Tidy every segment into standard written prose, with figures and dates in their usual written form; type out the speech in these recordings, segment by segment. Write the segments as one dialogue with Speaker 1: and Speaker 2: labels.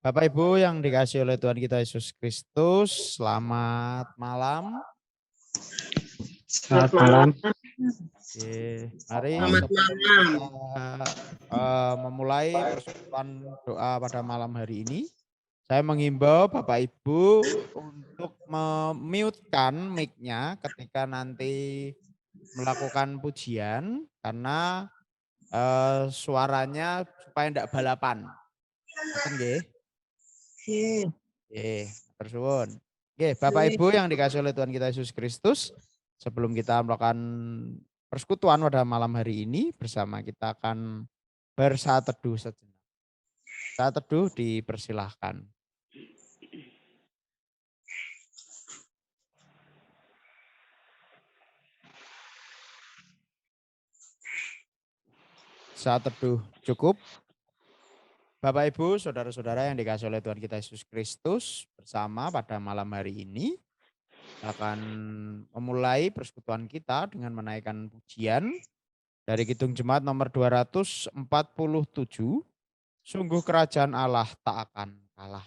Speaker 1: Bapak Ibu yang dikasihi oleh Tuhan kita Yesus Kristus, selamat malam.
Speaker 2: Selamat malam.
Speaker 1: Oke, mari
Speaker 3: Selamat
Speaker 1: sebelum
Speaker 3: malam.
Speaker 1: kita memulai persekutuan doa pada malam hari ini, saya menghimbau Bapak Ibu untuk mute-kan mic-nya ketika nanti melakukan pujian, karena suaranya supaya tidak balapan. Ngoten nggih? Oke, matur suwun. Oke, Bapak Ibu yang dikasihi oleh Tuhan kita Yesus Kristus, sebelum kita melakukan persekutuan pada malam hari ini bersama, kita akan bersaat teduh sejenak. Saat teduh dipersilahkan. Saat teduh cukup. Bapak Ibu, saudara-saudara yang dikasihi oleh Tuhan kita Yesus Kristus, bersama pada malam hari ini akan memulai persekutuan kita dengan menaikkan pujian dari Kidung Jemaat nomor 247, sungguh kerajaan Allah tak akan kalah.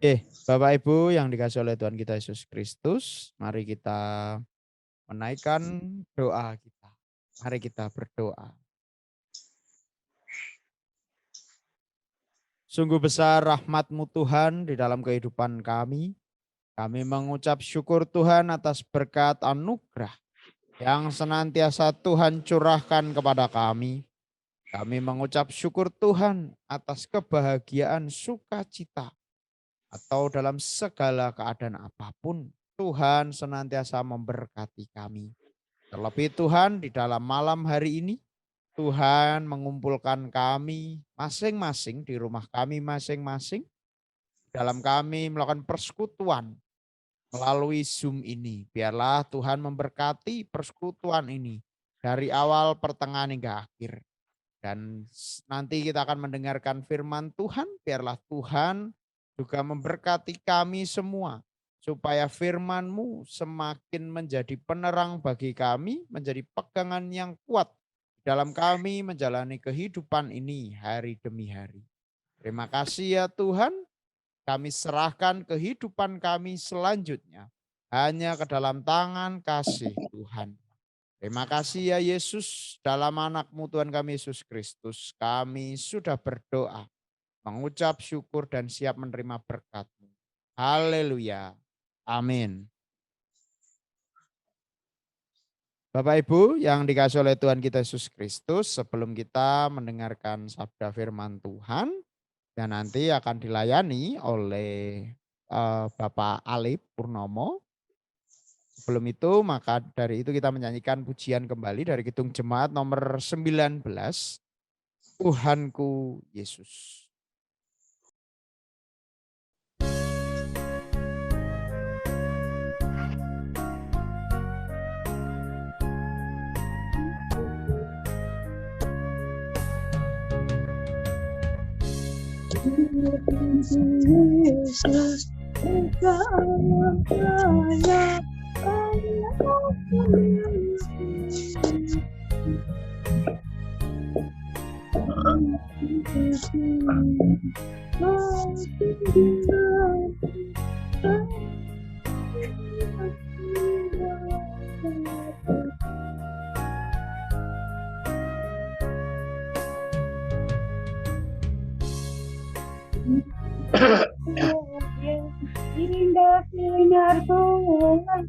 Speaker 1: Oke, Bapak Ibu yang dikasihi oleh Tuhan kita Yesus Kristus, mari kita menaikkan doa kita. Mari kita berdoa. Sungguh besar rahmat-Mu Tuhan di dalam kehidupan kami. Kami mengucap syukur Tuhan atas berkat anugerah yang senantiasa Tuhan curahkan kepada kami. Kami mengucap syukur Tuhan atas kebahagiaan sukacita, atau dalam segala keadaan apapun, Tuhan senantiasa memberkati kami. Terlebih Tuhan, di dalam malam hari ini, Tuhan mengumpulkan kami masing-masing di rumah kami masing-masing. Dalam kami melakukan persekutuan melalui Zoom ini. Biarlah Tuhan memberkati persekutuan ini dari awal, pertengahan hingga akhir. Dan nanti kita akan mendengarkan firman Tuhan. Biarlah Tuhan juga memberkati kami semua, supaya firman-Mu semakin menjadi penerang bagi kami, menjadi pegangan yang kuat dalam kami menjalani kehidupan ini hari demi hari. Terima kasih ya Tuhan, kami serahkan kehidupan kami selanjutnya hanya ke dalam tangan kasih Tuhan. Terima kasih ya Yesus, dalam anak-Mu Tuhan kami Yesus Kristus, kami sudah berdoa, mengucap syukur dan siap menerima berkat-Mu. Haleluya. Amin. Bapak Ibu yang dikasihi oleh Tuhan kita Yesus Kristus, sebelum kita mendengarkan sabda firman Tuhan yang nanti akan dilayani oleh Bapak Alif Purnomo. Sebelum itu, maka dari itu kita menyanyikan pujian kembali dari Kidung Jemaat nomor 19, Tuhanku Yesus.
Speaker 2: Yesus, Engkau kaya
Speaker 3: Indah sinar bulan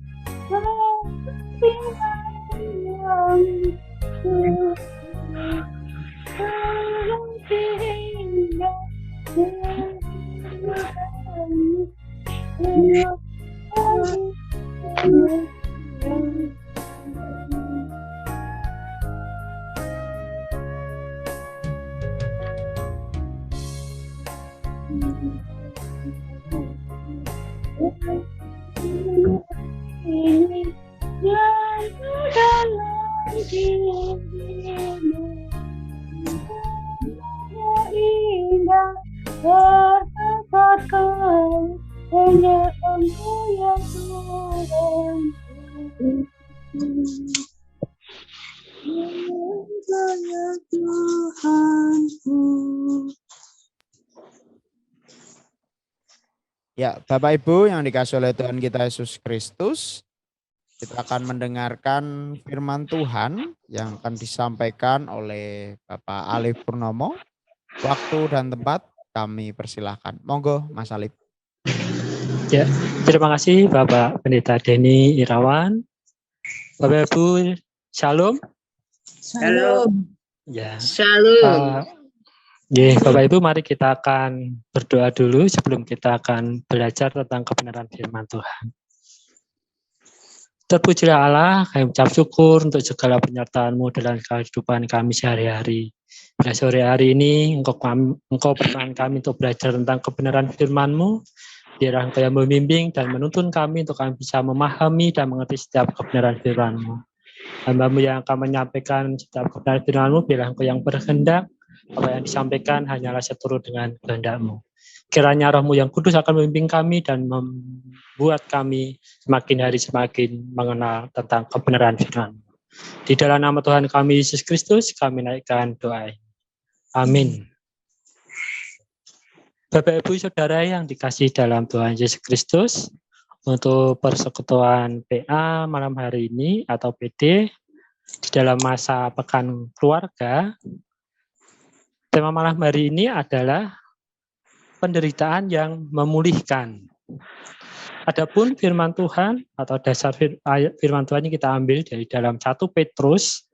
Speaker 3: ini nyanyi dalam dirimu indah bertepatkan hanya Engkau yang Tuhan Tuhanku.
Speaker 1: Ya, Bapak Ibu yang dikasih oleh Tuhan kita Yesus Kristus, kita akan mendengarkan firman Tuhan yang akan disampaikan oleh Bapak Alif Purnomo. Waktu dan tempat kami persilahkan. Monggo Mas Alif.
Speaker 2: Ya, terima kasih Bapak Pendeta Denny Irawan. Bapak Ibu, Shalom.
Speaker 4: Shalom.
Speaker 2: Ya.
Speaker 4: Shalom.
Speaker 2: Bapak Ibu, mari kita akan berdoa dulu sebelum kita akan belajar tentang kebenaran firman Tuhan. Terpujilah Allah, kami ucap syukur untuk segala penyertaan-Mu dalam kehidupan kami sehari-hari. Pada sore hari ini, Engkau berkenan kami untuk belajar tentang kebenaran firman-Mu. Biarlah Engkau yang membimbing dan menuntun kami untuk kami bisa memahami dan mengerti setiap kebenaran firman-Mu. Hamba-Mu yang akan menyampaikan setiap kebenaran firman-Mu, biarlah Engkau yang berkehendak. Apa yang disampaikan hanyalah seturut dengan kehendak-Mu. Kiranya Roh-Mu yang kudus akan membimbing kami dan membuat kami semakin hari semakin mengenal tentang kebenaran firman. Di dalam nama Tuhan kami Yesus Kristus, kami naikkan doa. Amin. Bapak Ibu Saudara yang dikasihi dalam Tuhan Yesus Kristus, untuk persekutuan PA malam hari ini atau PD di dalam masa pekan keluarga, tema malam hari ini adalah penderitaan yang memulihkan. Adapun firman Tuhan atau dasar firman Tuhan yang kita ambil dari dalam 1 Petrus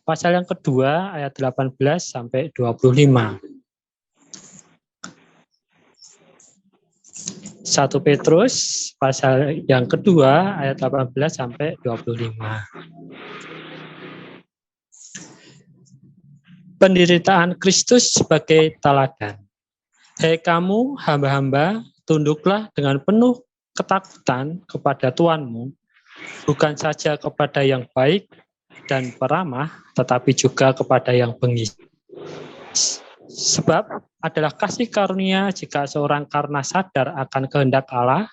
Speaker 2: pasal yang kedua ayat 18 sampai 25. 1 Petrus pasal yang kedua ayat 18 sampai 25. Penderitaan Kristus sebagai teladan. Hei kamu hamba-hamba, tunduklah dengan penuh ketakutan kepada Tuhanmu, bukan saja kepada yang baik dan peramah, tetapi juga kepada yang bengis. Sebab adalah kasih karunia jika seorang karena sadar akan kehendak Allah,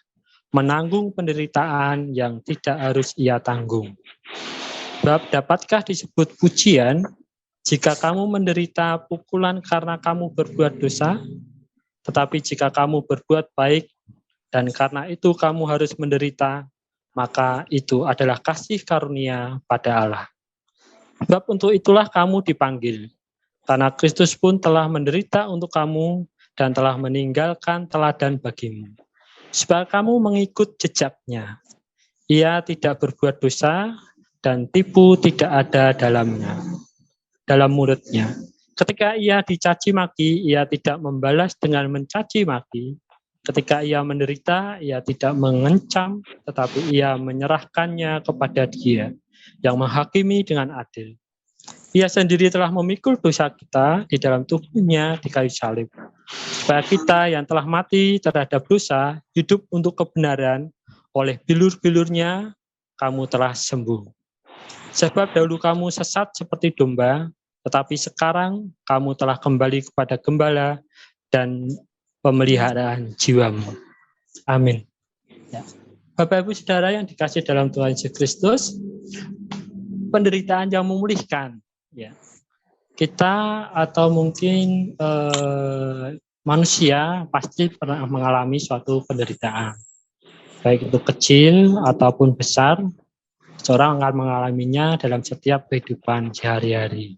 Speaker 2: menanggung penderitaan yang tidak harus ia tanggung. Sebab dapatkah disebut pujian jika kamu menderita pukulan karena kamu berbuat dosa? Tetapi jika kamu berbuat baik dan karena itu kamu harus menderita, maka itu adalah kasih karunia pada Allah. Sebab untuk itulah kamu dipanggil, karena Kristus pun telah menderita untuk kamu dan telah meninggalkan teladan bagimu. Sebab kamu mengikut jejaknya. Ia tidak berbuat dosa dan tipu tidak ada dalam mulutnya. Ketika ia dicaci maki, ia tidak membalas dengan mencaci maki. Ketika ia menderita, ia tidak mengencam, tetapi ia menyerahkannya kepada Dia yang menghakimi dengan adil. Ia sendiri telah memikul dosa kita di dalam tubuhnya di kayu salib, supaya kita yang telah mati terhadap dosa hidup untuk kebenaran. Oleh bilur-bilurnya kamu telah sembuh. Sebab dahulu kamu sesat seperti domba, tetapi sekarang kamu telah kembali kepada gembala dan pemeliharaan jiwamu. Amin. Ya. Bapak Ibu Saudara yang dikasihi dalam Tuhan Yesus Kristus, penderitaan yang memulihkan. Ya. Kita atau mungkin manusia pasti pernah mengalami suatu penderitaan. Baik itu kecil ataupun besar, seorang akan mengalaminya dalam setiap kehidupan sehari-hari.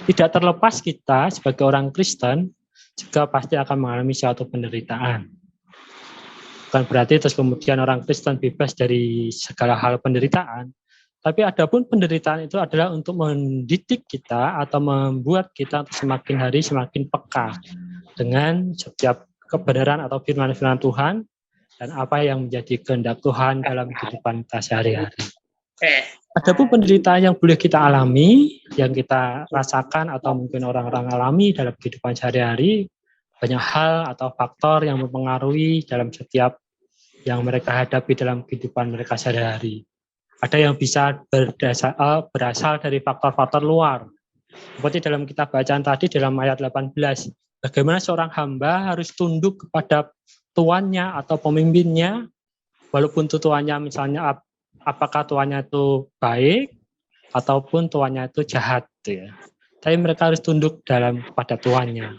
Speaker 2: Tidak terlepas kita sebagai orang Kristen juga pasti akan mengalami suatu penderitaan. Bukan berarti terus kemudian orang Kristen bebas dari segala hal penderitaan, tapi adapun penderitaan itu adalah untuk mendidik kita atau membuat kita semakin hari semakin peka dengan setiap kebenaran atau firman-firman Tuhan dan apa yang menjadi kehendak Tuhan dalam kehidupan kita sehari-hari. Adapun penderitaan yang boleh kita alami, yang kita rasakan atau mungkin orang-orang alami dalam kehidupan sehari-hari, banyak hal atau faktor yang mempengaruhi dalam setiap yang mereka hadapi dalam kehidupan mereka sehari-hari. Ada yang bisa berasal dari faktor-faktor luar. Seperti dalam kitab bacaan tadi dalam ayat 18, bagaimana seorang hamba harus tunduk kepada tuannya atau pemimpinnya, walaupun tuannya misalnya apakah tuannya itu baik ataupun tuannya itu jahat, ya. Tapi mereka harus tunduk kepada tuannya.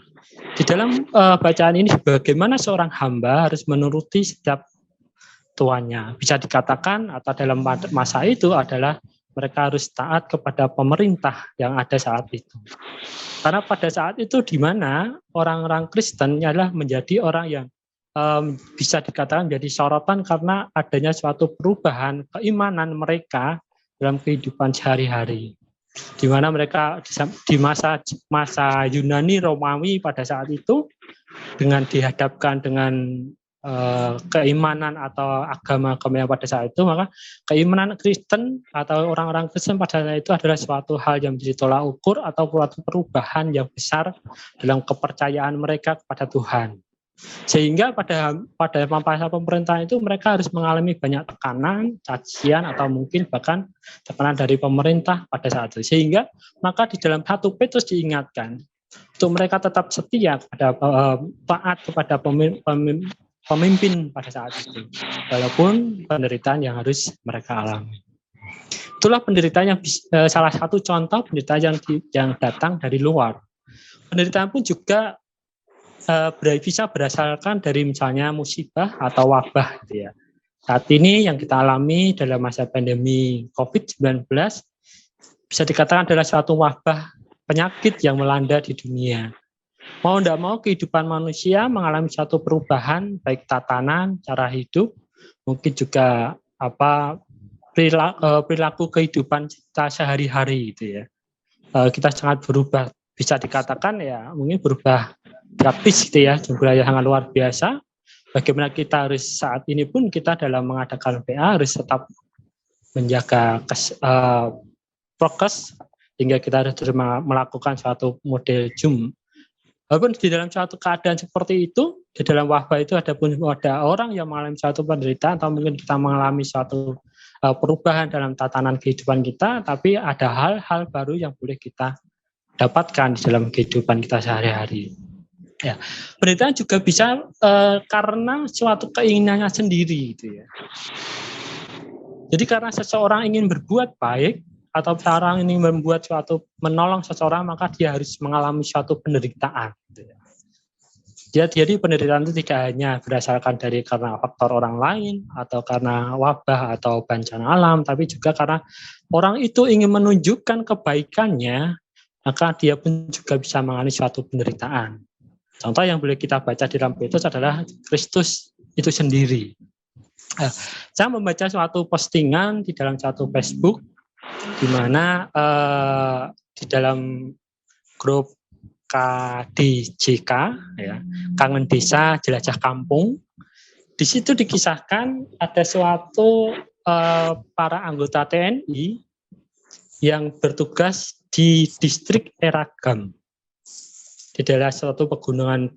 Speaker 2: Di dalam bacaan ini, bagaimana seorang hamba harus menuruti setiap tuannya. Bisa dikatakan atau dalam masa itu adalah mereka harus taat kepada pemerintah yang ada saat itu. Karena pada saat itu di mana orang-orang Kristen adalah menjadi orang yang bisa dikatakan menjadi sorotan karena adanya suatu perubahan keimanan mereka dalam kehidupan sehari-hari. Di mana mereka di masa Yunani Romawi pada saat itu dengan dihadapkan dengan keimanan atau agama-agama yang pada saat itu, maka keimanan Kristen atau orang-orang Kristen pada saat itu adalah suatu hal yang menjadi tolak ukur atau suatu perubahan yang besar dalam kepercayaan mereka kepada Tuhan. Sehingga pada masa pemerintahan itu mereka harus mengalami banyak tekanan, cacian atau mungkin bahkan tekanan dari pemerintah pada saat itu. Sehingga maka di dalam 1 Petrus diingatkan untuk mereka tetap setia pada taat kepada pemimpin pada saat itu, walaupun penderitaan yang harus mereka alami. Itulah penderitaan yang salah satu contoh penderitaan yang datang dari luar. Penderitaan pun juga bisa berasalkan dari misalnya musibah atau wabah, gitu ya. Saat ini yang kita alami dalam masa pandemi COVID-19 bisa dikatakan adalah suatu wabah penyakit yang melanda di dunia. Mau tidak mau kehidupan manusia mengalami suatu perubahan, baik tatanan, cara hidup, mungkin juga perilaku kehidupan kita sehari-hari, gitu ya. Kita sangat berubah, bisa dikatakan ya mungkin berubah praktis, gitu ya, jumlahnya sangat luar biasa. Bagaimana kita harus saat ini pun kita dalam mengadakan PA harus tetap menjaga prokes hingga kita harus melakukan suatu model Zoom. Walaupun di dalam suatu keadaan seperti itu, di dalam wabah itu ada orang yang mengalami suatu penderitaan atau mungkin kita mengalami suatu perubahan dalam tatanan kehidupan kita, tapi ada hal-hal baru yang boleh kita dapatkan di dalam kehidupan kita sehari-hari. Ya, penderitaan juga bisa karena suatu keinginannya sendiri, gitu ya. Jadi karena seseorang ingin berbuat baik atau seorang ingin membuat menolong seseorang, maka dia harus mengalami suatu penderitaan. Gitu ya. Jadi penderitaan itu tidak hanya berdasarkan dari karena faktor orang lain atau karena wabah atau bencana alam, tapi juga karena orang itu ingin menunjukkan kebaikannya, maka dia pun juga bisa mengalami suatu penderitaan. Contoh yang boleh kita baca di dalam Petrus adalah Kristus itu sendiri. Saya membaca suatu postingan di dalam satu Facebook, di mana di dalam grup KDJK, ya, Kangen Desa Jelajah Kampung, di situ dikisahkan ada suatu para anggota TNI yang bertugas di distrik Eragam. Di daerah suatu pegunungan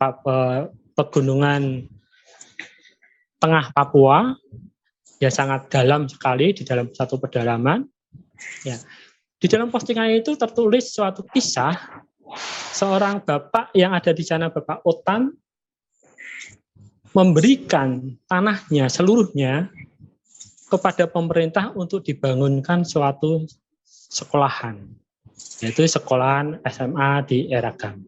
Speaker 2: tengah Papua, ya sangat dalam sekali di dalam satu pedalaman. Ya, di dalam postingan itu tertulis suatu kisah seorang bapak yang ada di sana, Bapak Otan, memberikan tanahnya seluruhnya kepada pemerintah untuk dibangunkan suatu sekolahan, yaitu sekolahan SMA di Eragam.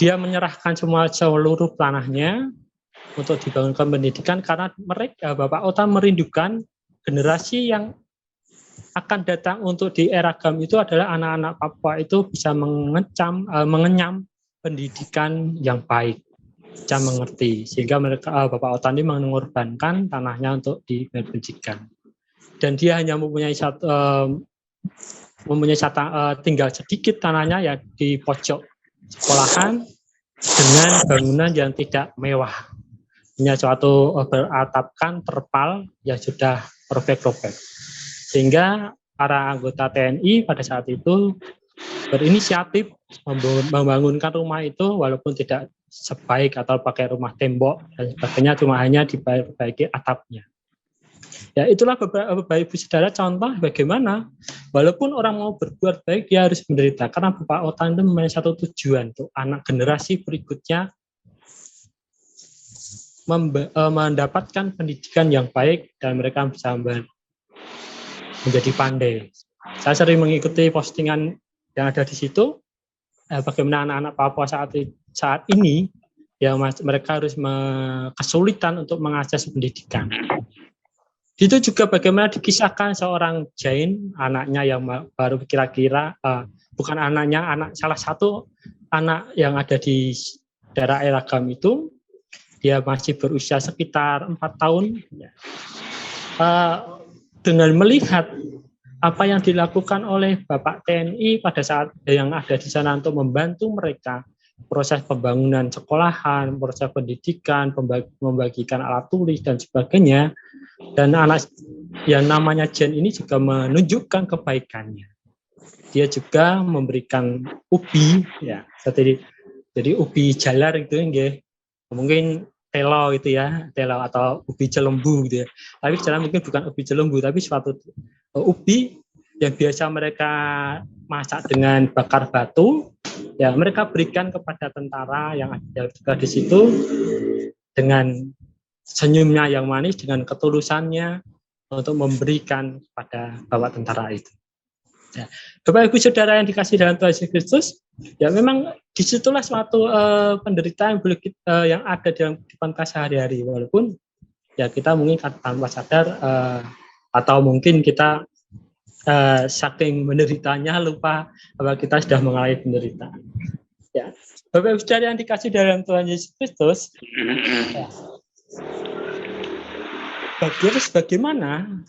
Speaker 2: dia menyerahkan seluruh tanahnya untuk dibangunkan pendidikan karena mereka Bapak Ota merindukan generasi yang akan datang untuk di era GAM itu adalah anak-anak Papua itu bisa mengenyam pendidikan yang baik, bisa mengerti, sehingga mereka Bapak Ota ini mengorbankan tanahnya untuk dipendidikan. Dan dia hanya mempunyai tinggal sedikit tanahnya ya di pojok sekolahan dengan bangunan yang tidak mewah, hanya suatu beratapkan terpal yang sudah robek-robek. Sehingga para anggota TNI pada saat itu berinisiatif membangunkan rumah itu walaupun tidak sebaik atau pakai rumah tembok dan sebagainya, cuma hanya diperbaiki atapnya. Ya itulah Bapak Ibu Saudara contoh bagaimana walaupun orang mau berbuat baik dia harus menderita, karena Bapak Ota itu mempunyai satu tujuan untuk anak generasi berikutnya mendapatkan pendidikan yang baik dan mereka bisa menjadi pandai. Saya sering mengikuti postingan yang ada di situ, bagaimana anak-anak Papua saat ini yang mereka harus kesulitan untuk mengakses pendidikan. Itu juga bagaimana dikisahkan seorang Jain, anaknya yang baru kira-kira bukan anaknya, salah satu anak yang ada di daerah Eragam itu, dia masih berusia sekitar 4 tahun. Dengan melihat apa yang dilakukan oleh Bapak TNI pada saat yang ada di sana untuk membantu mereka proses pembangunan sekolahan, proses pendidikan, membagikan alat tulis dan sebagainya, dan anak yang namanya Jen ini juga menunjukkan kebaikannya. Dia juga memberikan ubi, ya, jadi ubi jalar itu, mungkin telo itu ya, telo atau ubi celembu gitu ya. Tapi secara mungkin bukan ubi celembu, tapi suatu ubi yang biasa mereka masak dengan bakar batu, ya mereka berikan kepada tentara yang ada juga di situ dengan senyumnya yang manis, dengan ketulusannya untuk memberikan kepada bapak tentara itu. Ya. Bapak Ibu Saudara yang dikasih dalam Tuhan Yesus Kristus, ya memang disitulah suatu penderitaan yang ada dalam kehidupan sehari-hari, walaupun ya kita mungkin tanpa sadar atau mungkin kita saking menderitanya lupa bahwa kita sudah mengalami penderitaan. Ya, Bapak Ibu Saudara yang dikasih dalam Tuhan Yesus Kristus, ya, bagaimana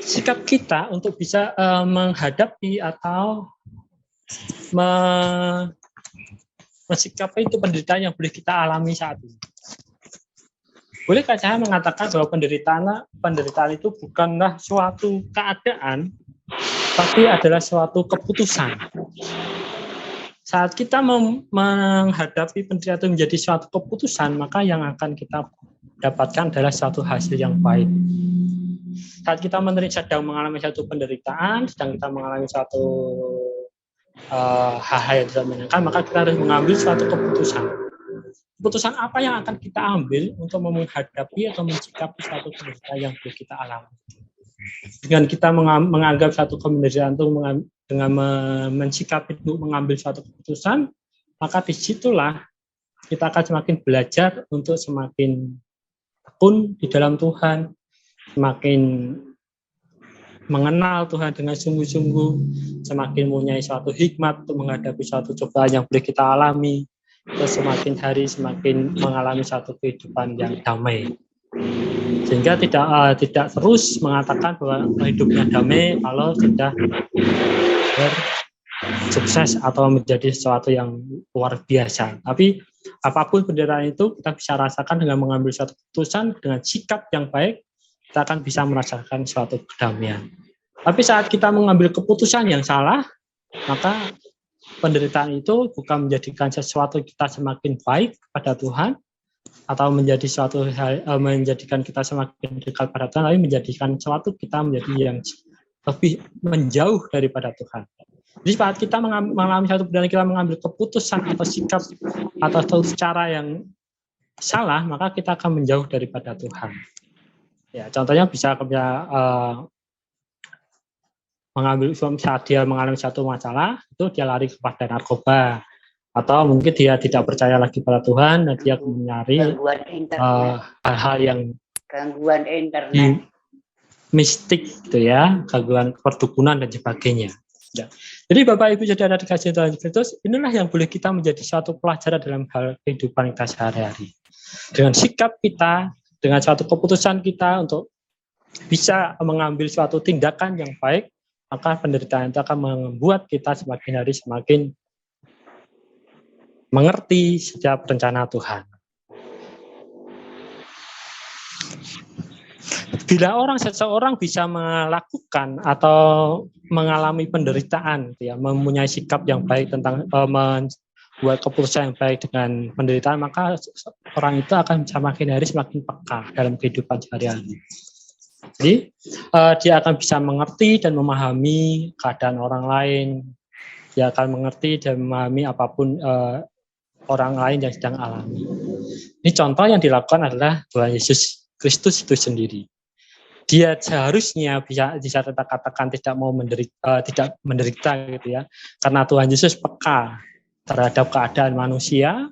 Speaker 2: sikap kita untuk bisa menghadapi atau mensikapi itu penderitaan yang boleh kita alami saat ini. Bolehkah saya mengatakan bahwa penderitaan itu bukanlah suatu keadaan, tapi adalah suatu keputusan. Saat kita menghadapi penderitaan itu menjadi suatu keputusan, maka yang akan kita dapatkan adalah suatu hasil yang baik. Saat kita sedang mengalami suatu penderitaan, sedang kita mengalami suatu hal-hal yang tidak menyenangkan, maka kita harus mengambil suatu keputusan. Keputusan apa yang akan kita ambil untuk menghadapi atau mencikapi suatu penderitaan yang boleh kita alami? Dengan kita menganggap suatu penderitaan itu dengan mencikapi itu mengambil suatu keputusan, maka disitulah kita akan semakin belajar untuk semakin tekun di dalam Tuhan, semakin mengenal Tuhan dengan sungguh-sungguh, semakin mempunyai suatu hikmat untuk menghadapi suatu cobaan yang boleh kita alami, terus semakin hari semakin mengalami suatu kehidupan yang damai. Sehingga tidak terus mengatakan bahwa hidupnya damai kalau sudah sukses atau menjadi sesuatu yang luar biasa. Tapi apapun penderitaan itu kita bisa rasakan dengan mengambil suatu keputusan, dengan sikap yang baik, kita akan bisa merasakan suatu kedamaian. Tapi saat kita mengambil keputusan yang salah, maka penderitaan itu bukan menjadikan sesuatu kita semakin baik kepada Tuhan, atau menjadi suatu hal menjadikan kita semakin dekat pada Tuhan, tapi menjadikan suatu kita menjadi yang lebih menjauh daripada Tuhan. Jadi saat kita mengalami satu penderitaan, kita mengambil keputusan atau sikap atau satu cara yang salah, maka kita akan menjauh daripada Tuhan. Ya, contohnya bisa mengambil saat dia mengalami satu masalah, itu dia lari kepada narkoba atau mungkin dia tidak percaya lagi pada Tuhan dan dia mencari
Speaker 4: Gangguan internet.
Speaker 2: hal-hal yang
Speaker 4: Gangguan internet.
Speaker 2: di mistik gitu ya, gangguan perdukunan dan sebagainya. Ya. Jadi Bapak Ibu Saudara dikasih Tuhan Kristus, inilah yang boleh kita menjadi suatu pelajaran dalam hal kehidupan kita sehari-hari. Dengan sikap kita, dengan suatu keputusan kita untuk bisa mengambil suatu tindakan yang baik, maka penderitaan itu akan membuat kita semakin hari semakin mengerti setiap rencana Tuhan. Bila seseorang bisa melakukan atau mengalami penderitaan, ya, mempunyai sikap yang baik tentang membuat keputusan yang baik dengan penderitaan, maka orang itu akan semakin hari semakin peka dalam kehidupan sehari-hari. Jadi dia akan bisa mengerti dan memahami keadaan orang lain. Dia akan mengerti dan memahami apapun orang lain yang sedang alami. Ini contoh yang dilakukan adalah Tuhan Yesus Kristus itu sendiri. Dia seharusnya bisa kita katakan tidak menderita gitu ya, karena Tuhan Yesus peka terhadap keadaan manusia.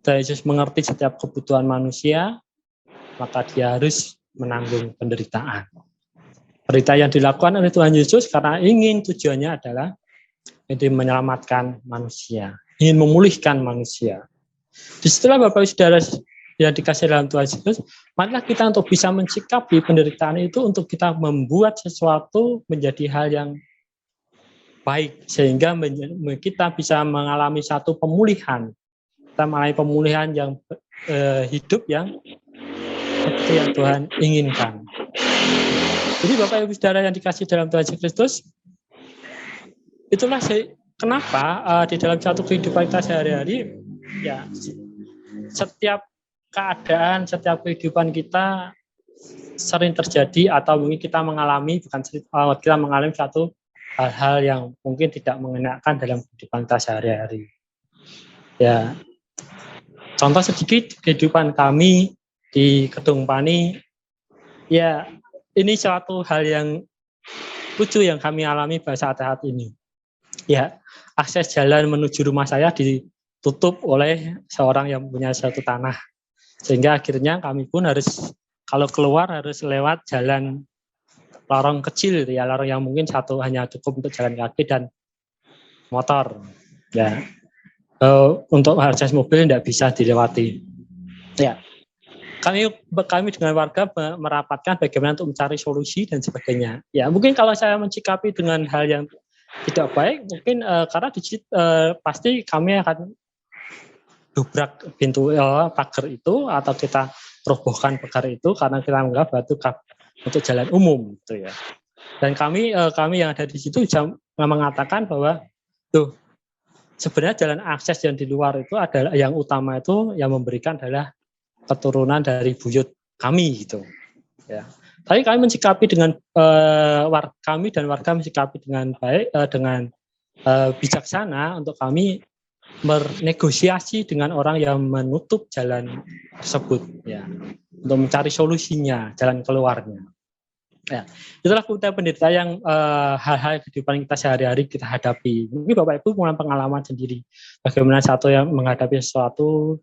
Speaker 2: Tuhan Yesus mengerti setiap kebutuhan manusia, maka dia harus menanggung penderitaan. Penderitaan yang dilakukan oleh Tuhan Yesus karena tujuannya adalah menyelamatkan manusia, ingin memulihkan manusia. Disitulah Bapak Ibu Saudara yang dikasih dalam Tuhan Yesus, marilah kita untuk bisa mensikapi penderitaan itu untuk kita membuat sesuatu menjadi hal yang baik, sehingga kita bisa mengalami satu pemulihan. Kita mengalami pemulihan yang hidup yang seperti yang Tuhan inginkan. Jadi Bapak Ibu Saudara yang dikasih dalam Tuhan Yesus Kristus, itulah kenapa di dalam satu kehidupan kita sehari-hari, ya setiap keadaan, setiap kehidupan kita sering terjadi atau mungkin kita mengalami kita mengalami satu hal-hal yang mungkin tidak mengenakan dalam kehidupan kita sehari-hari. Ya, contoh sedikit kehidupan kami di Kedung Pani, ya ini suatu hal yang lucu yang kami alami pada saat-saat ini. Ya, akses jalan menuju rumah saya ditutup oleh seorang yang punya suatu tanah. Sehingga akhirnya kami pun harus, kalau keluar harus lewat jalan lorong kecil, ya lorong yang mungkin hanya cukup untuk jalan kaki dan motor. Ya, untuk akses mobil tidak bisa dilewati. Ya, kami dengan warga merapatkan bagaimana untuk mencari solusi dan sebagainya. Ya, mungkin kalau saya mencikapi dengan hal yang tidak baik, mungkin karena pasti kami akan dobrak pintu pagar itu atau kita robohkan pagar itu karena kita menganggap itu untuk jalan umum gitu ya. Dan kami yang ada di situ bisa mengatakan bahwa tuh sebenarnya jalan akses yang di luar itu adalah yang utama, itu yang memberikan adalah keturunan dari buyut kami gitu ya. Tapi kami mensikapi dengan kami dan warga mensikapi dengan baik, dengan bijaksana untuk kami bernegosiasi dengan orang yang menutup jalan tersebut ya, untuk mencari solusinya, jalan keluarnya. Ya, itulah pendeta yang hal-hal kehidupan kita sehari-hari kita hadapi. Mungkin Bapak Ibu punya pengalaman sendiri bagaimana satu yang menghadapi sesuatu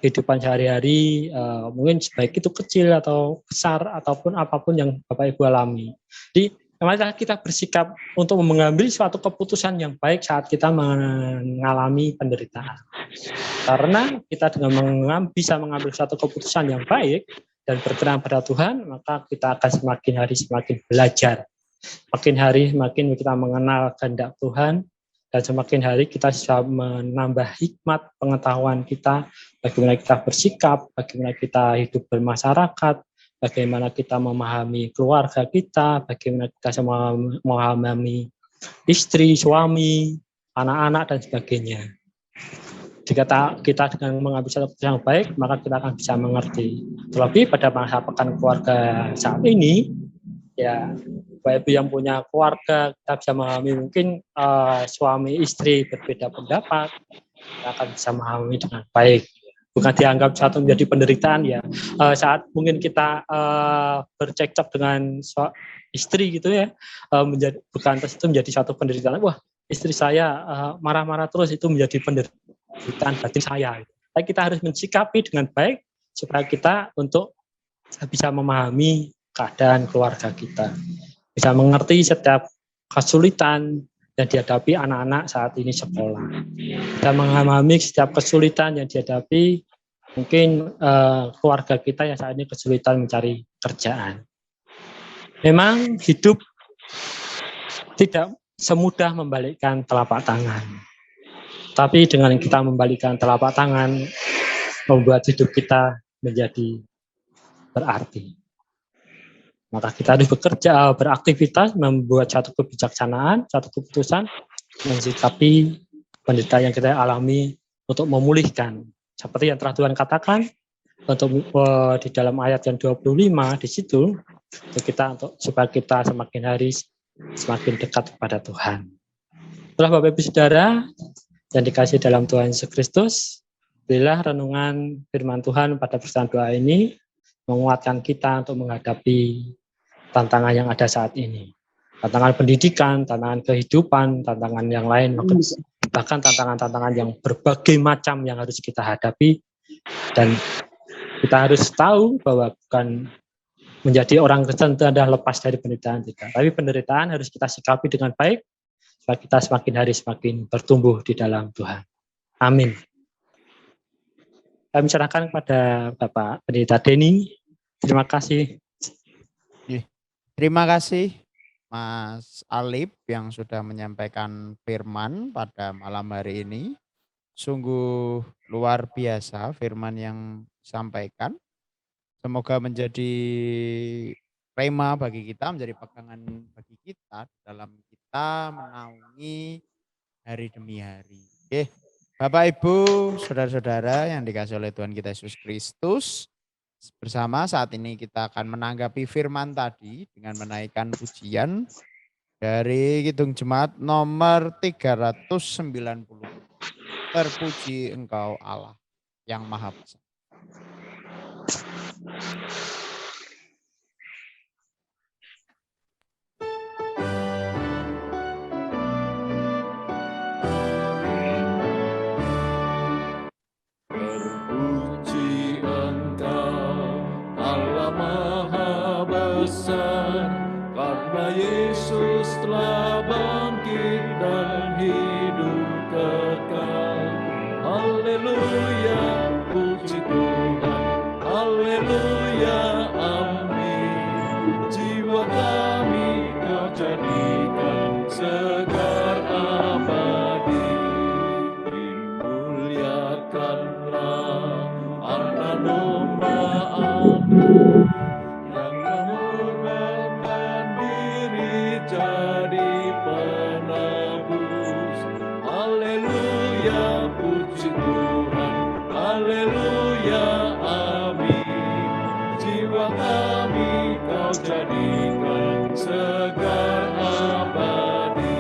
Speaker 2: kehidupan sehari-hari, mungkin baik itu kecil atau besar ataupun apapun yang Bapak Ibu alami. Jadi marilah kita bersikap untuk mengambil suatu keputusan yang baik saat kita mengalami penderitaan. Karena kita dengan bisa mengambil suatu keputusan yang baik dan berkenan pada Tuhan, maka kita akan semakin hari semakin belajar. Makin hari semakin kita mengenal kehendak Tuhan, dan semakin hari kita bisa menambah hikmat pengetahuan kita, bagaimana kita bersikap, bagaimana kita hidup bermasyarakat, bagaimana kita memahami keluarga kita, bagaimana kita memahami istri, suami, anak-anak, dan sebagainya. Jika kita dengan mengambil satu keputusan yang baik, maka kita akan bisa mengerti. Terlebih pada masa pekan keluarga saat ini, ya, Bapak Ibu yang punya keluarga, kita bisa memahami mungkin suami istri berbeda pendapat, kita akan bisa memahami dengan baik. Bukan dianggap satu menjadi penderitaan ya. Saat mungkin kita bercekcok dengan istri gitu ya, bukan itu menjadi satu penderitaan. Wah, istri saya marah-marah terus, itu menjadi penderitaan. kesulitan batin saya. Tapi kita harus mensikapi dengan baik supaya kita untuk bisa memahami keadaan keluarga kita, bisa mengerti setiap kesulitan yang dihadapi anak-anak saat ini sekolah, bisa memahami setiap kesulitan yang dihadapi mungkin keluarga kita yang saat ini kesulitan mencari kerjaan. Memang hidup tidak semudah membalikkan telapak tangan. Tapi dengan kita membalikkan telapak tangan, membuat hidup kita menjadi berarti. Maka kita harus bekerja, beraktivitas, membuat satu kebijaksanaan, satu keputusan, mensikapi penderitaan yang kita alami untuk memulihkan. Seperti yang telah Tuhan katakan, untuk di dalam ayat yang 25 di situ, supaya kita semakin hari semakin dekat kepada Tuhan. Setelah Bapak Ibu Saudara yang dikasih dalam Tuhan Yesus Kristus, berilah renungan firman Tuhan pada persembahan doa ini menguatkan kita untuk menghadapi tantangan yang ada saat ini. Tantangan pendidikan, tantangan kehidupan, tantangan yang lain, bahkan tantangan-tantangan yang berbagai macam yang harus kita hadapi. Dan kita harus tahu bahwa bukan menjadi orang Kristen itu adalah lepas dari penderitaan kita. Tapi penderitaan harus kita sikapi dengan baik, supaya kita semakin hari semakin bertumbuh di dalam Tuhan. Amin. Kami serahkan kepada Bapak Pendeta Denny. Terima kasih.
Speaker 1: Terima kasih Mas Alip yang sudah menyampaikan firman pada malam hari ini. Sungguh luar biasa firman yang disampaikan. Semoga menjadi rema bagi kita, menjadi pegangan bagi kita dalam kita menaungi hari demi hari. Oke, Bapak Ibu, saudara-saudara yang dikasihi oleh Tuhan kita Yesus Kristus, bersama saat ini kita akan menanggapi firman tadi dengan menaikkan pujian dari Kidung Jemaat nomor 390. Terpuji Engkau Allah yang Maha Besar.
Speaker 5: Terpuji Engkau Allah Maha Besar, karena Yesus telah bangkit dan hidup kekal. Haleluya, puji Tuhan. Haleluya, amin. Jiwa kami Kau jadikan segar abadi. Dimuliakanlah anak domba Allah yang mengorbankan diri jadi penebus. Haleluya, puji Tuhan. Haleluya, amin. Jiwa kami Kau jadikan segar abadi.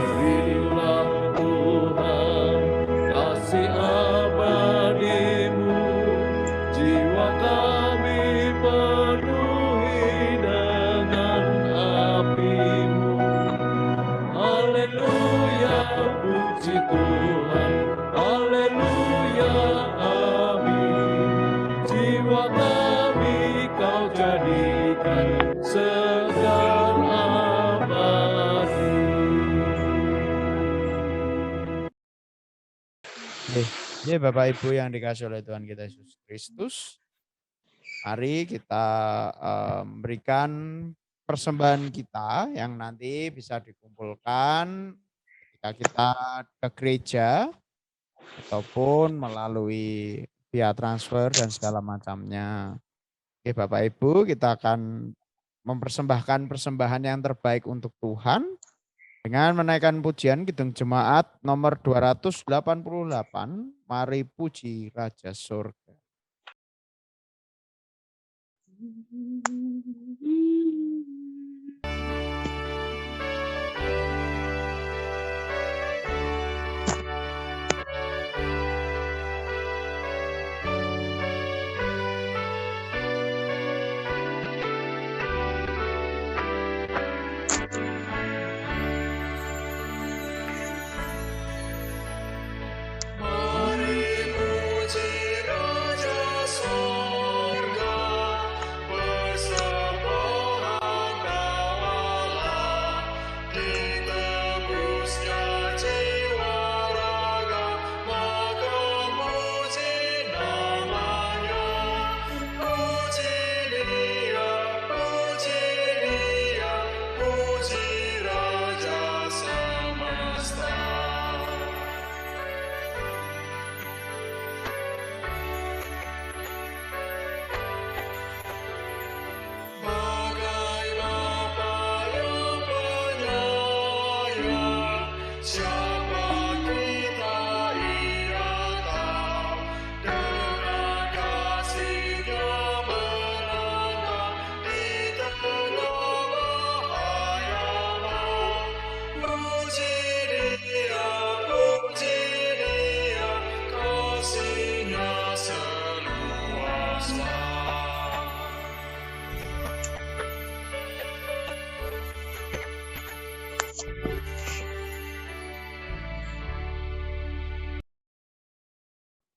Speaker 5: Berilah Tuhan kasih abadi-Mu, jiwa kami penuhi dengan api-Mu. Haleluya, puji Tuhan. Haleluya, amin. Jiwa kami Kau jadikan segar abadi.
Speaker 1: Ya Bapak Ibu yang dikasihi oleh Tuhan kita Yesus Kristus, mari kita memberikan persembahan kita yang nanti bisa dikumpulkan ketika kita ke gereja ataupun melalui via transfer dan segala macamnya. Oke Bapak Ibu, kita akan mempersembahkan persembahan yang terbaik untuk Tuhan dengan menaikkan pujian Kidung Jemaat nomor 288, Mari Puji Raja Surga.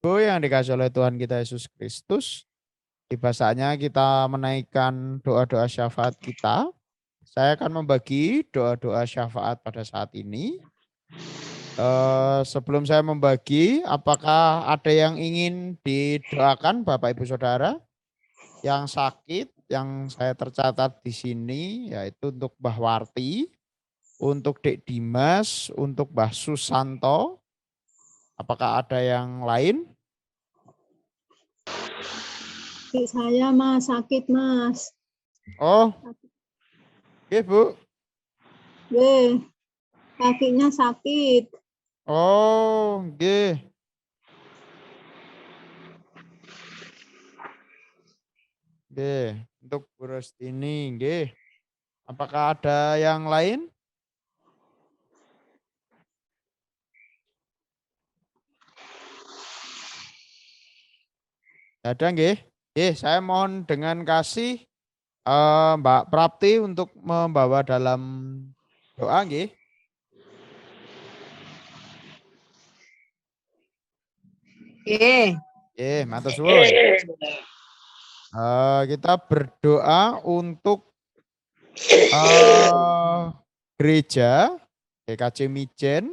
Speaker 1: Ibu yang dikasih oleh Tuhan kita Yesus Kristus, tiba saatnya kita menaikkan doa-doa syafaat kita. Saya akan membagi doa-doa syafaat pada saat ini. Sebelum saya membagi, apakah ada yang ingin didoakan Bapak Ibu Saudara? Yang sakit, yang saya tercatat di sini, yaitu untuk Mbah Warti, untuk Dek Dimas, untuk Mbah Susanto. Apakah ada yang lain?
Speaker 3: Saya Mas sakit Mas.
Speaker 1: Oh, oke Bu.
Speaker 3: Kakinya sakit.
Speaker 1: Oh, oke. Oke, untuk Bu Rostini, oke. Apakah ada yang lain? Ada nggih? Nggih, saya mohon dengan kasih Mbak Prapti untuk membawa dalam doa nggih. Matur suwun. Kita berdoa untuk gereja GKJ Mijen,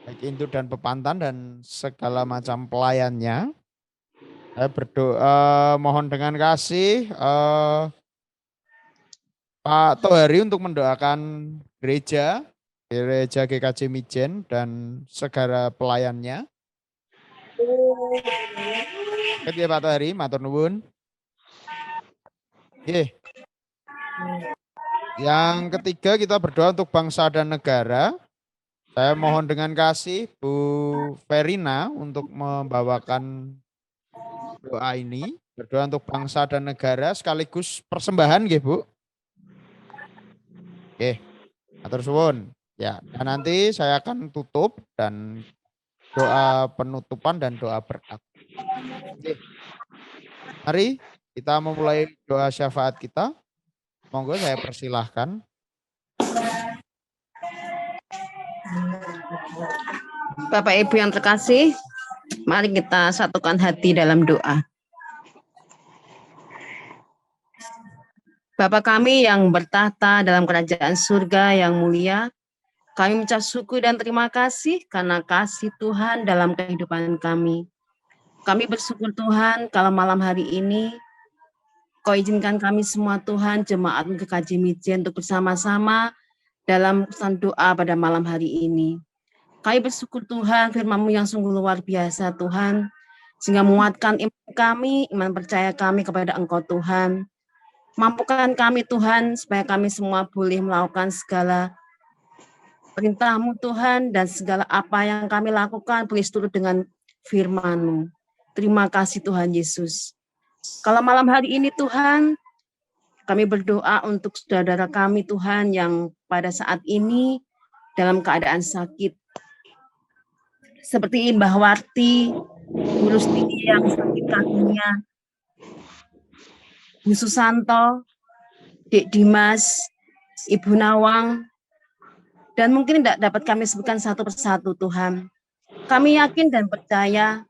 Speaker 1: baik Induk dan Pepantan dan segala macam pelayannya. Saya berdoa mohon dengan kasih Pak Tohari untuk mendoakan gereja GKJ Mijen dan segala pelayannya. Oke Pak Tohari, matur nuwun. Yang ketiga kita berdoa untuk bangsa dan negara. Saya mohon dengan kasih Bu Verina untuk membawakan doa ini. Berdoa untuk bangsa dan negara sekaligus persembahan nggih Bu. Oke, matur suwun. Ya, dan nanti saya akan tutup dan doa penutupan dan doa berkat. Oke. Mari kita memulai doa syafaat kita. Monggo saya persilahkan.
Speaker 6: Bapak Ibu yang terkasih, mari kita satukan hati dalam doa. Bapa kami yang bertahta dalam kerajaan surga yang mulia, kami mengucap syukur dan terima kasih karena kasih Tuhan dalam kehidupan kami. Kami bersyukur Tuhan kalau malam hari ini Kau izinkan kami semua Tuhan, jemaat GKJ Mijen untuk bersama-sama dalam pesan doa pada malam hari ini. Kami bersyukur Tuhan, firman-Mu yang sungguh luar biasa Tuhan, sehingga menguatkan iman kami, iman percaya kami kepada Engkau Tuhan. Mampukan kami Tuhan, supaya kami semua boleh melakukan segala perintah-Mu Tuhan, dan segala apa yang kami lakukan boleh seturut dengan firman-Mu. Terima kasih Tuhan Yesus. Kalau malam hari ini Tuhan, kami berdoa untuk saudara kami Tuhan yang pada saat ini dalam keadaan sakit. Seperti Mbah Warti, Bu Rustini yang sakit kakinya, Bu Susanto, Dek Dimas, Ibu Nawang, dan mungkin tidak dapat kami sebutkan satu persatu Tuhan. Kami yakin dan percaya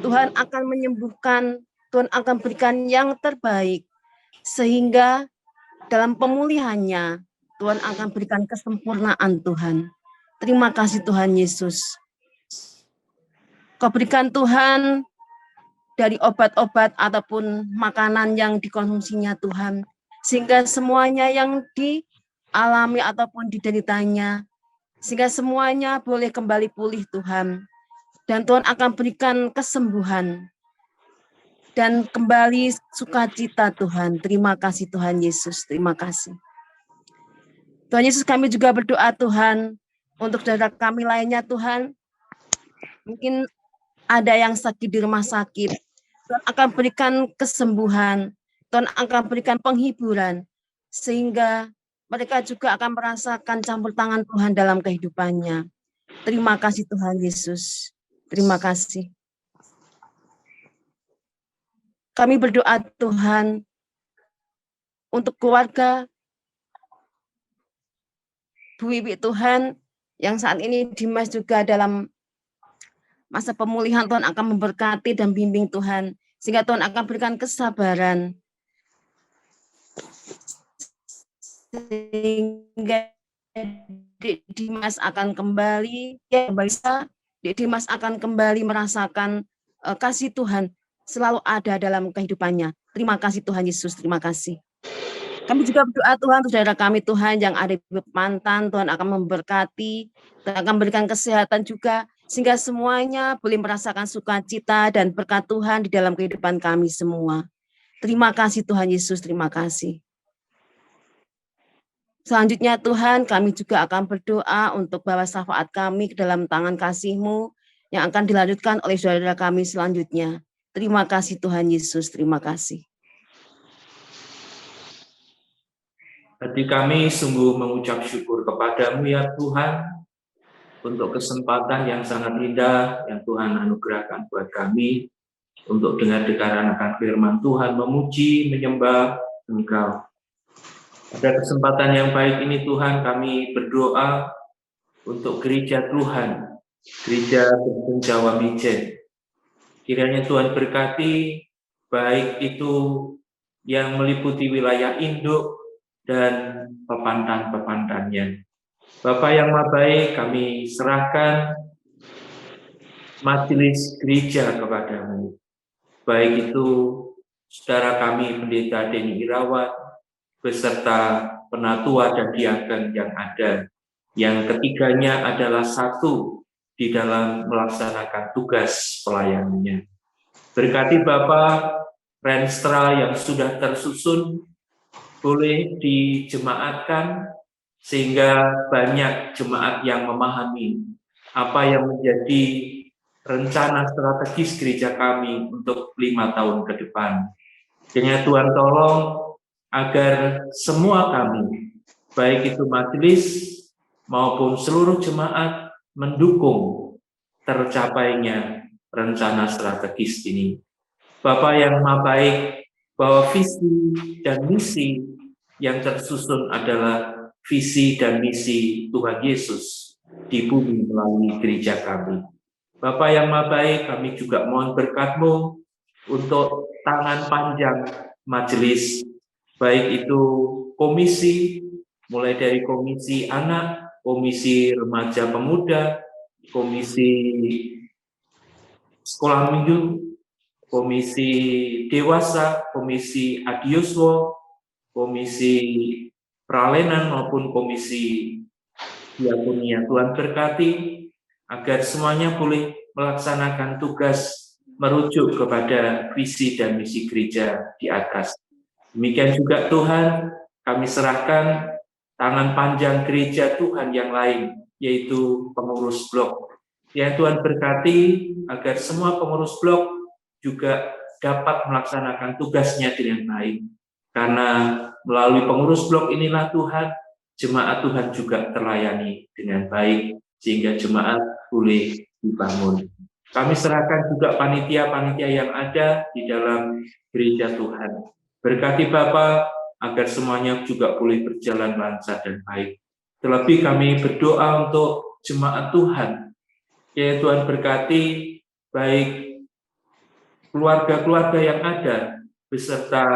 Speaker 6: Tuhan akan menyembuhkan, Tuhan akan berikan yang terbaik, sehingga dalam pemulihannya Tuhan akan berikan kesempurnaan Tuhan. Terima kasih Tuhan Yesus. Kau berikan Tuhan dari obat-obat ataupun makanan yang dikonsumsinya Tuhan, sehingga semuanya yang dialami ataupun dideritanya, sehingga semuanya boleh kembali pulih Tuhan. Dan Tuhan akan berikan kesembuhan dan kembali sukacita Tuhan. Terima kasih Tuhan Yesus, terima kasih. Tuhan Yesus, kami juga berdoa Tuhan untuk saudara kami lainnya Tuhan. Mungkin ada yang sakit di rumah sakit. Tuhan akan berikan kesembuhan. Tuhan akan berikan penghiburan. Sehingga mereka juga akan merasakan campur tangan Tuhan dalam kehidupannya. Terima kasih Tuhan Yesus. Terima kasih. Kami berdoa Tuhan untuk keluarga Bu Wiwi Tuhan yang saat ini Dimas juga dalam masa pemulihan Tuhan akan memberkati dan bimbing Tuhan, sehingga Tuhan akan berikan kesabaran, sehingga Dik Dimas akan kembali, Dik Dimas akan kembali merasakan kasih Tuhan selalu ada dalam kehidupannya. Terima kasih Tuhan Yesus, terima kasih. Kami juga berdoa Tuhan untuk saudara kami Tuhan yang ada di Mantan, Tuhan akan memberkati, Tuhan akan memberikan kesehatan juga, sehingga semuanya boleh merasakan sukacita dan berkat Tuhan di dalam kehidupan kami semua. Terima kasih Tuhan Yesus, terima kasih. Selanjutnya Tuhan, kami juga akan berdoa untuk bawa syafaat kami ke dalam tangan kasih-Mu yang akan dilanjutkan oleh saudara kami selanjutnya. Terima kasih Tuhan Yesus, terima kasih.
Speaker 7: Hati kami sungguh mengucap syukur kepada-Mu ya Tuhan, untuk kesempatan yang sangat indah yang Tuhan anugerahkan buat kami, untuk dengar-dengaran akan firman Tuhan, memuji, menyembah Engkau. Pada kesempatan yang baik ini Tuhan, kami berdoa untuk gereja Tuhan, gereja Kristen Jawa Mijen. Kiranya Tuhan berkati, baik itu yang meliputi wilayah induk dan pepantan-pepantannya. Bapak yang Maha Baik, kami serahkan majelis gereja kepada-Mu. Baik itu saudara kami Pendeta Denny Irawan, beserta penatua dan diaken yang ada. Yang ketiganya adalah satu di dalam melaksanakan tugas pelayanannya. Berkati Bapak Renstra yang sudah tersusun, boleh dijemaatkan sehingga banyak jemaat yang memahami apa yang menjadi rencana strategis gereja kami untuk 5 tahun ke depan. Kiranya Tuhan tolong agar semua kami, baik itu majelis maupun seluruh jemaat, mendukung tercapainya rencana strategis ini. Bapak yang Maha Baik, bahwa visi dan misi yang tersusun adalah visi dan misi Tuhan Yesus di bumi melalui gereja kami. Bapak yang Maha Baik, kami juga mohon berkat-Mu untuk tangan panjang majelis, baik itu komisi, mulai dari komisi anak, komisi remaja pemuda, komisi sekolah minggu, komisi dewasa, komisi adioswo, komisi peralenan maupun komisi diakonia. Tuhan berkati agar semuanya boleh melaksanakan tugas merujuk kepada visi dan misi gereja di atas. Demikian juga Tuhan, kami serahkan tangan panjang gereja Tuhan yang lain, yaitu pengurus blok. Ya Tuhan berkati agar semua pengurus blok juga dapat melaksanakan tugasnya dengan baik. Karena melalui pengurus blok inilah Tuhan, jemaat Tuhan juga terlayani dengan baik, sehingga jemaat boleh dibangun. Kami serahkan juga panitia-panitia yang ada di dalam gereja Tuhan. Berkati Bapa agar semuanya juga boleh berjalan lancar dan baik. Terlebih kami berdoa untuk jemaat Tuhan. Ya Tuhan berkati baik keluarga-keluarga yang ada, beserta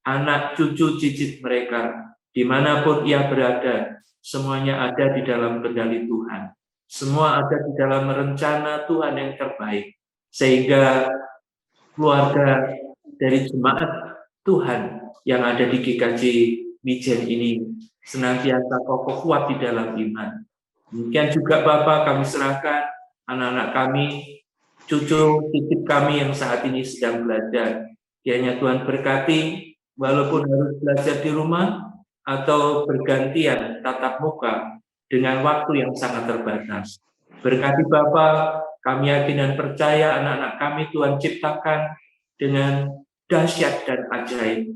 Speaker 7: anak, cucu, cicit mereka, dimanapun ia berada, semuanya ada di dalam kendali Tuhan. Semua ada di dalam rencana Tuhan yang terbaik. Sehingga keluarga dari jemaat Tuhan yang ada di GKJ Mijen ini senantiasa kokoh kuat di dalam iman. Demikian juga Bapak, kami serahkan anak-anak kami, cucu cicit kami yang saat ini sedang belajar. Kiranya Tuhan berkati, walaupun harus belajar di rumah atau bergantian tatap muka dengan waktu yang sangat terbatas. Berkati Bapa, kami yakin dan percaya anak-anak kami Tuhan ciptakan dengan dahsyat dan ajaib.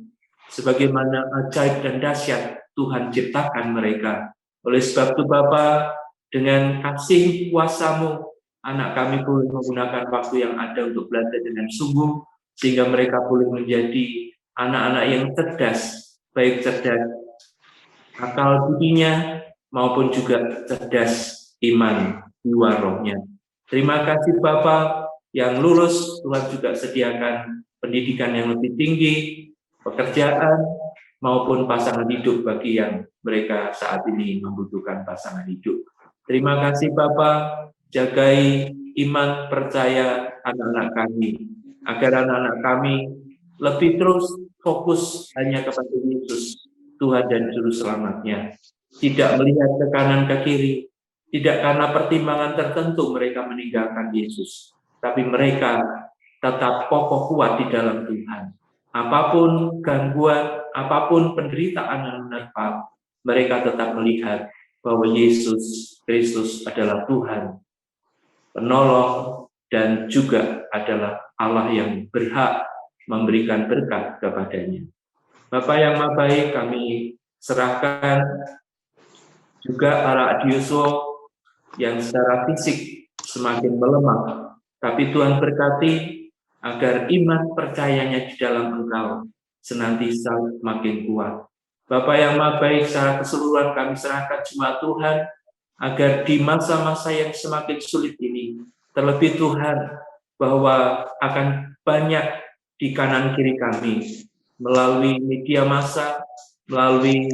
Speaker 7: Sebagaimana ajaib dan dahsyat Tuhan ciptakan mereka. Oleh sebab itu Bapa, dengan kasih kuasa-Mu, anak kami boleh menggunakan waktu yang ada untuk belajar dengan sungguh, sehingga mereka boleh menjadi anak-anak yang cerdas, baik cerdas akal budinya maupun juga cerdas iman jiwa rohnya. Terima kasih Bapa, yang lulus Tuhan juga sediakan pendidikan yang lebih tinggi, pekerjaan maupun pasangan hidup bagi yang mereka saat ini membutuhkan pasangan hidup. Terima kasih Bapa, jagai iman percaya anak-anak kami, agar anak-anak kami lebih terus fokus hanya kepada Yesus, Tuhan dan Juru Selamatnya. Tidak melihat ke kanan ke kiri, tidak karena pertimbangan tertentu mereka meninggalkan Yesus, tapi mereka tetap kokoh kuat di dalam Tuhan. Apapun gangguan, apapun penderitaan yang menerpa, mereka tetap melihat bahwa Yesus Kristus adalah Tuhan, penolong, dan juga adalah Allah yang berhak memberikan berkat kepadanya. Bapak yang Maha Baik, kami serahkan juga para adioso yang secara fisik semakin melemah, tapi Tuhan berkati agar iman percayanya di dalam Engkau senantiasa makin kuat. Bapak yang Maha Baik, secara keseluruhan kami serahkan jemaat Tuhan agar di masa-masa yang semakin sulit ini, terlebih Tuhan, bahwa akan banyak di kanan kiri kami melalui media massa, melalui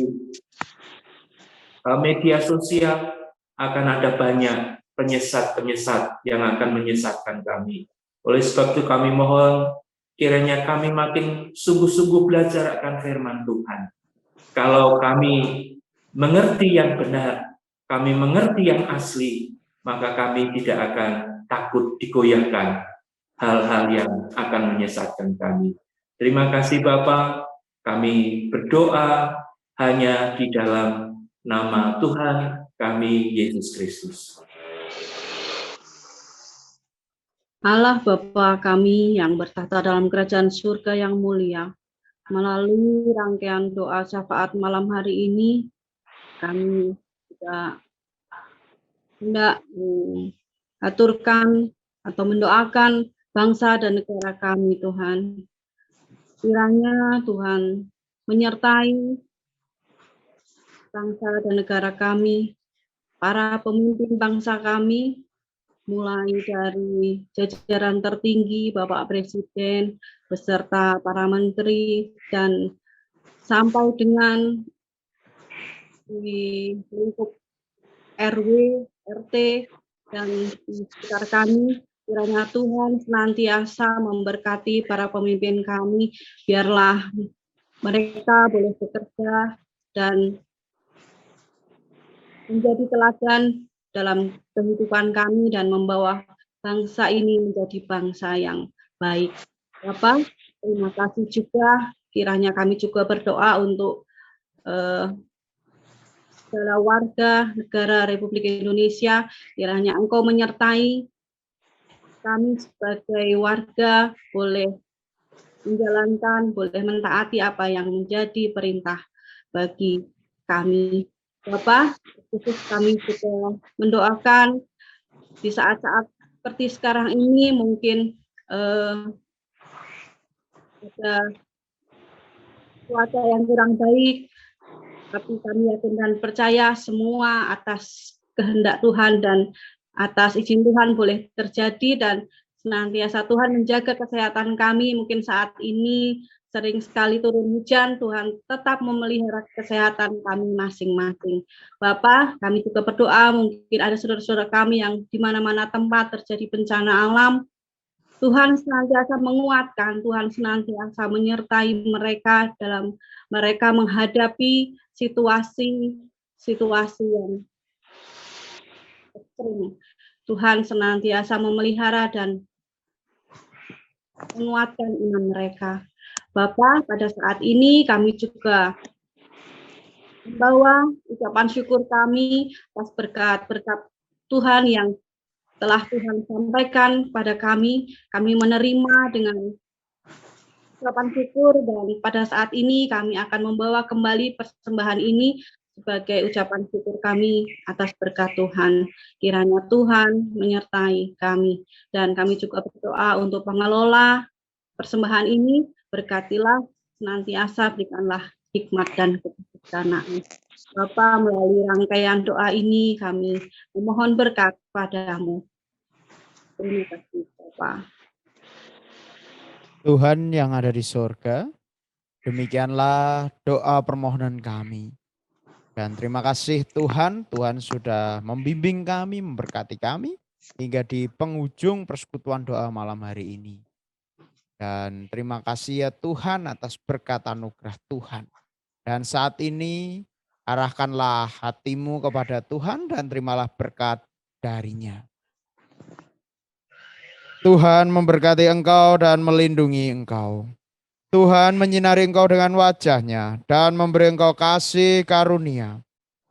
Speaker 7: media sosial, akan ada banyak penyesat-penyesat yang akan menyesatkan kami. Oleh sebab itu kami mohon kiranya kami makin sungguh-sungguh belajar akan firman Tuhan. Kalau kami mengerti yang benar, kami mengerti yang asli, maka kami tidak akan takut digoyahkan hal-hal yang akan menyesatkan kami. Terima kasih Bapa, kami berdoa hanya di dalam nama Tuhan kami, Yesus Kristus.
Speaker 8: Allah Bapa kami yang bertahta dalam kerajaan surga yang mulia, melalui rangkaian doa syafaat malam hari ini, kami juga hendak mengaturkan atau mendoakan bangsa dan negara kami, Tuhan. Kiranya Tuhan menyertai bangsa dan negara kami, para pemimpin bangsa kami, mulai dari jajaran tertinggi, Bapak Presiden, beserta para menteri, dan sampai dengan di lingkup RW, RT, dan di sekitar kami. Kiranya Tuhan senantiasa memberkati para pemimpin kami, biarlah mereka boleh bekerja dan menjadi teladan dalam kehidupan kami dan membawa bangsa ini menjadi bangsa yang baik. Bapak, terima kasih juga. Kiranya kami juga berdoa untuk segala warga negara Republik Indonesia. Kiranya Engkau menyertai kami sebagai warga, boleh menjalankan, boleh mentaati apa yang menjadi perintah bagi kami. Bapak, khusus kami juga mendoakan di saat-saat seperti sekarang ini mungkin ada cuaca yang kurang baik, tapi kami yakin dan percaya semua atas kehendak Tuhan dan atas izin Tuhan boleh terjadi, dan senantiasa Tuhan menjaga kesehatan kami. Mungkin saat ini sering sekali turun hujan, Tuhan tetap memelihara kesehatan kami masing-masing. Bapak, kami juga berdoa, mungkin ada saudara-saudara kami yang di mana-mana tempat terjadi bencana alam, Tuhan senantiasa menguatkan, Tuhan senantiasa menyertai mereka dalam mereka menghadapi situasi yang ekstrim. Tuhan senantiasa memelihara dan menguatkan iman mereka. Bapak, pada saat ini kami juga membawa ucapan syukur kami atas berkat-berkat Tuhan yang telah Tuhan sampaikan pada kami. Kami menerima dengan ucapan syukur, dan pada saat ini kami akan membawa kembali persembahan ini sebagai ucapan syukur kami atas berkat Tuhan. Kiranya Tuhan menyertai kami, dan kami juga berdoa untuk pengelola persembahan ini. Berkatilah senantiasa, berikanlah hikmat dan kebijaksanaan. Bapa, melalui rangkaian doa ini kami memohon berkat padamu. Terima kasih Bapak.
Speaker 1: Tuhan yang ada di sorga, demikianlah doa permohonan kami. Dan terima kasih Tuhan, Tuhan sudah membimbing kami, memberkati kami, hingga di penghujung persekutuan doa malam hari ini. Dan terima kasih ya Tuhan atas berkat anugerah Tuhan. Dan saat ini arahkanlah hatimu kepada Tuhan dan terimalah berkat darinya. Tuhan memberkati engkau dan melindungi engkau. Tuhan menyinari engkau dengan wajah-Nya dan memberi engkau kasih karunia.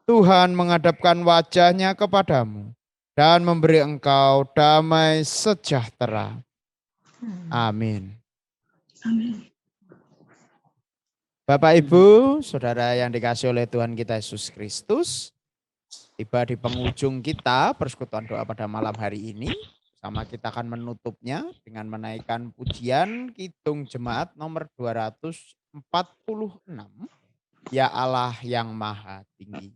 Speaker 1: Tuhan menghadapkan wajah-Nya kepadamu dan memberi engkau damai sejahtera. Amin.
Speaker 8: Amin.
Speaker 1: Bapak, Ibu, Saudara yang dikasihi oleh Tuhan kita Yesus Kristus, tiba di penghujung kita persekutuan doa pada malam hari ini. Sama kita akan menutupnya dengan menaikkan pujian Kidung Jemaat nomor 246, Ya Allah yang Maha Tinggi.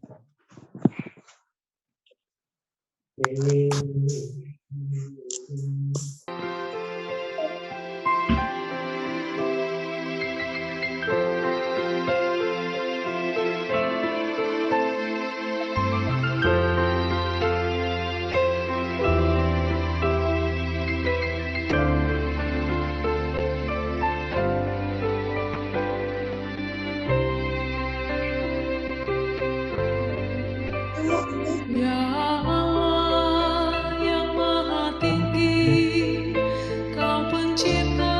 Speaker 5: Ya Allah yang Maha Tinggi, Kau pencipta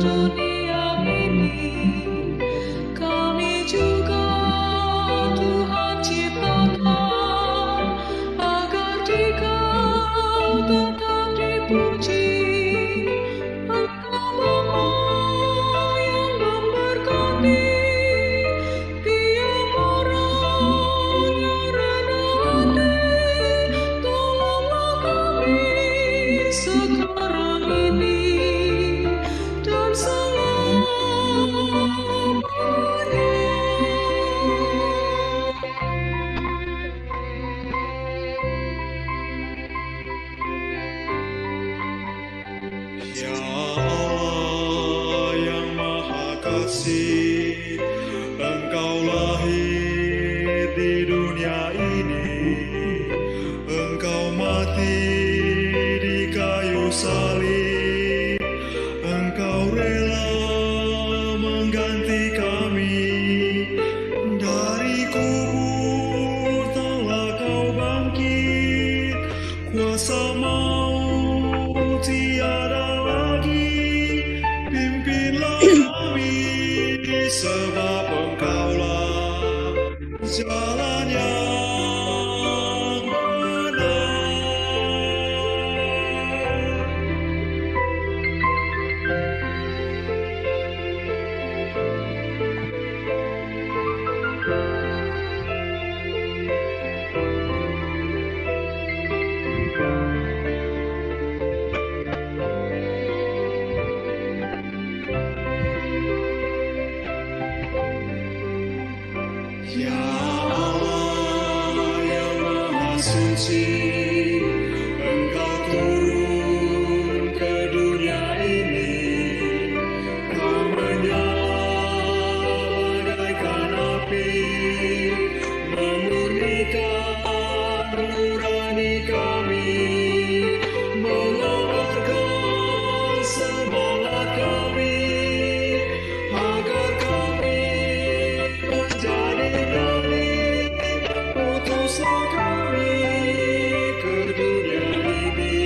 Speaker 5: dunia ini. Kami juga Tuhan ciptakan agar Dikau tetap dipuji. Engkau Bapa yang memberkati tiap orang yang rendah hati. Tolonglah kami sekarang ini dan
Speaker 9: Ya Allah yang Maha Kasih, Engkau lahir di dunia ini. Engkau mati di kayu salib. Engkau rela mengganti kami. Dari kubur telah Kau bangkit. Kuasa maut tiada lagi. Pimpinlah kami, sebab Engkaulah jalan yang benar. Ya Allah yang Maha Suci, Engkau turun ke dunia ini. Kau menyala bagaikan api, memurnikan nurani kami, mengobarkan semangat kami, agar kami menjadi berani. Utuslah kami ke dunia ini.